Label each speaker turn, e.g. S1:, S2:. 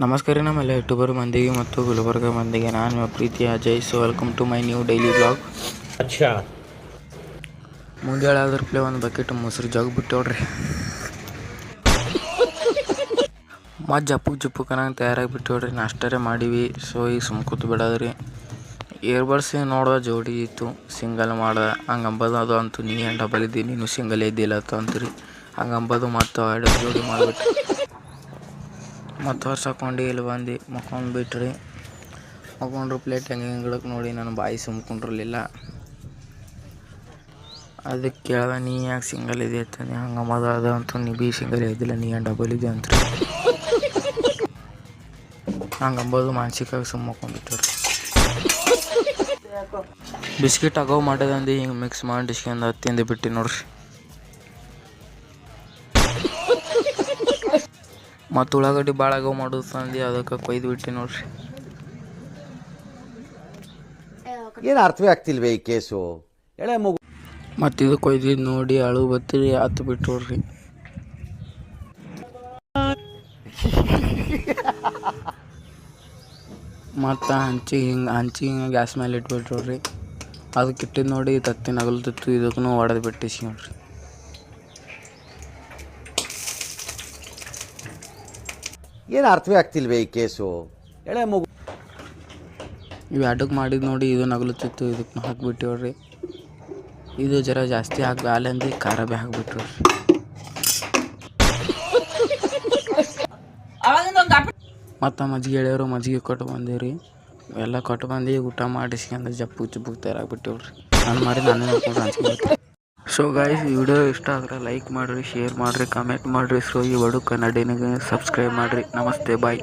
S1: ನಮಸ್ಕಾರ ರೀ ನಮ್ಮೆಲ್ಲ ಯೂಟ್ಯೂಬರ್ ಮಂದಿಗೆ ಮತ್ತು ಗುಲ್ಬರ್ಗ ಮಂದಿಗೆ ನಾನು ನಿಮ್ಮ ಪ್ರೀತಿಯ Ajay. So welcome to my new daily blog. ಮುಂಜಾನೆ ಆದ್ರಪ್ಲೆ ಒಂದು ಬಕೆಟ್ ಮೊಸರು ಜಗ್ ಬಿಟ್ಟೋಡ್ರಿ. ಮತ್ತು ಜಪ್ಪಕ್ಕೆ ಅನ್ನಂಗೆ ತಯಾರಾಗಿ ಬಿಟ್ಟೋಡ್ರಿ. ನಾಷ್ಟರೇ ಮಾಡೀವಿ. ಸೊ ಈಗ ಸುಮ್ಕೂತು ಬಿಡೋದ್ರಿ. ಇಯರ್ಬಡ್ಸ್ ನೋಡುವ ಜೋಡಿ ಇತ್ತು, ಸಿಂಗಲ್ ಮಾಡ್ದೆ ಹಂಗೆ ಅಂಬೋದು. ಅದು ಅಂತೂ ನೀ ಏನು ಡಬಲ್ ಇದ್ದಿ, ನೀನು ಸಿಂಗಲ್ ಇದ್ದಿಲ್ಲ ಅಂತೀರಿ. ಹಂಗೆ ಅಂಬೋದು ಮತ್ತು ಎರಡು ಜೋಡಿ ಮಾಡಿಬಿಟ್ಟು ಮತ್ತು ಹೊರ್ಸಾಕೊಂಡು ಇಲ್ಲಿ ಬಂದು ಮಕ್ಕೊಂಡು ಬಿಟ್ರಿ. ಮಕ್ಕೊಂಡ್ರು ಪ್ಲೇಟ್ ಹೆಂಗೆ ಗಿಡಕ್ಕೆ ನೋಡಿ ನನ್ನ ಬಾಯಿ ಸುಮ್ಕೊಂಡಿರಲಿಲ್ಲ. ಅದಕ್ಕೆ ಕೇಳ್ದೆ, ನೀ ಯಾಕೆ ಸಿಂಗಲ್ ಇದೆ ಅಂತಾನೆ. ಹಂಗೆ ಅಂಬೋದು. ಅದು ಅಂತೂ ನೀ ಬಿ ಸಿಂಗಲ್ ಇದ್ದಿಲ್ಲ, ನೀ ಏನು ಡಬಲ್ ಇದೆ ಅಂತೀರಿ. ಹಂಗೆ ಅಂಬೋದು ಮಾನಸಿಕವಾಗಿ ಸುಮ್ಮ ಮಕ್ಕೊಂಡ್ಬಿಟ್ಟವ್ರಿ. ಬಿಸ್ಕಿಟ್ ಅಗವ್ ಮಾಡೋದಂದು ಹಿಂಗೆ ಮಿಕ್ಸ್ ಮಾಡಿ ಡಿಸ್ಕೊಂಡು ತಿಂದು ಬಿಟ್ಟು ನೋಡ್ರಿ. ಮತ್ತು ಉಳ್ಳಾಗಡ್ಡಿ ಭಾಳ ಆಗವ್ ಮಾಡೋದು ತಂದು ಅದಕ್ಕೆ ಕೊಯ್ದು ಬಿಟ್ಟು ನೋಡ್ರಿ.
S2: ಏನು ಅರ್ಥವೇ ಆಗ್ತಿಲ್ವೇ ಈ ಕೇಸು. ಎಳೆ ಮಗು
S1: ಮತ್ತು ಇದು ಕೊಯ್ದಿದ್ದು ನೋಡಿ ಅಳು ಬತ್ತಿರಿ ಹತ್ತು ಬಿಟ್ಟು ನೋಡ್ರಿ. ಮತ್ತು ಹಂಚಿಗೆ ಗ್ಯಾಸ್ ಮೇಲೆ ಇಟ್ಬಿಟ್ಟು ನೋಡ್ರಿ. ಅದಕ್ಕೆ ಇಟ್ಟಿದ್ದು ನೋಡಿ ತತ್ತಿನ ಅಗಲ್ತಿತ್ತು, ಇದಕ್ಕೂ ಹೊಡೆದು ಬಿಟ್ಟಿಸಿ ನೋಡ್ರಿ.
S2: ಏನು ಅರ್ಥವೇ ಆಗ್ತಿಲ್ವೇ ಈ ಕೇಸು. ಎಳೆ ಮಗು
S1: ಇವು ಎರಡಕ್ಕೆ ಮಾಡಿದ್ದು ನೋಡಿ ಇದು ನಗಲುತ್ತಿತ್ತು, ಇದಕ್ಕೆ ಹಾಕಿಬಿಟ್ಟು ನೋಡ್ರಿ. ಇದು ಜರ ಜಾಸ್ತಿ ಹಾಕಿ ಅಲ್ಲಂದು ಖಾರ ಭೀ ಹಾಕಿಬಿಟ್ರು. ಮತ್ತು ಮಜ್ಜಿಗೆ ಎಳೆಯವರು ಮಜ್ಜಿಗೆ ಕೊಟ್ಟು ಬಂದೀವ್ರಿ. ಎಲ್ಲ ಕೊಟ್ಟು ಬಂದು ಊಟ ಮಾಡಿಸ್ಕೊಂಡು ಜಪ್ಪು ತಯಾರಾಗ್ಬಿಟ್ಟಿವ್ರಿ. ನಾನು ಮಾಡಿ ನಾನೇ ನೋಡ್ಕೊಂಡು ಹಂಚ್ಕೊಂಡು. ಸೊ ಗಾಯ್ಸ್, ಈ ವಿಡಿಯೋ ಇಷ್ಟ ಆದರೆ ಲೈಕ್ ಮಾಡಿರಿ, ಶೇರ್ ಮಾಡಿರಿ, ಕಮೆಂಟ್ ಮಾಡಿರಿ. ಸೊ ಈ ವಡು ಕನ್ನಡಿನಿಗೆ ಸಬ್ಸ್ಕ್ರೈಬ್ ಮಾಡಿರಿ. ನಮಸ್ತೆ, ಬಾಯ್.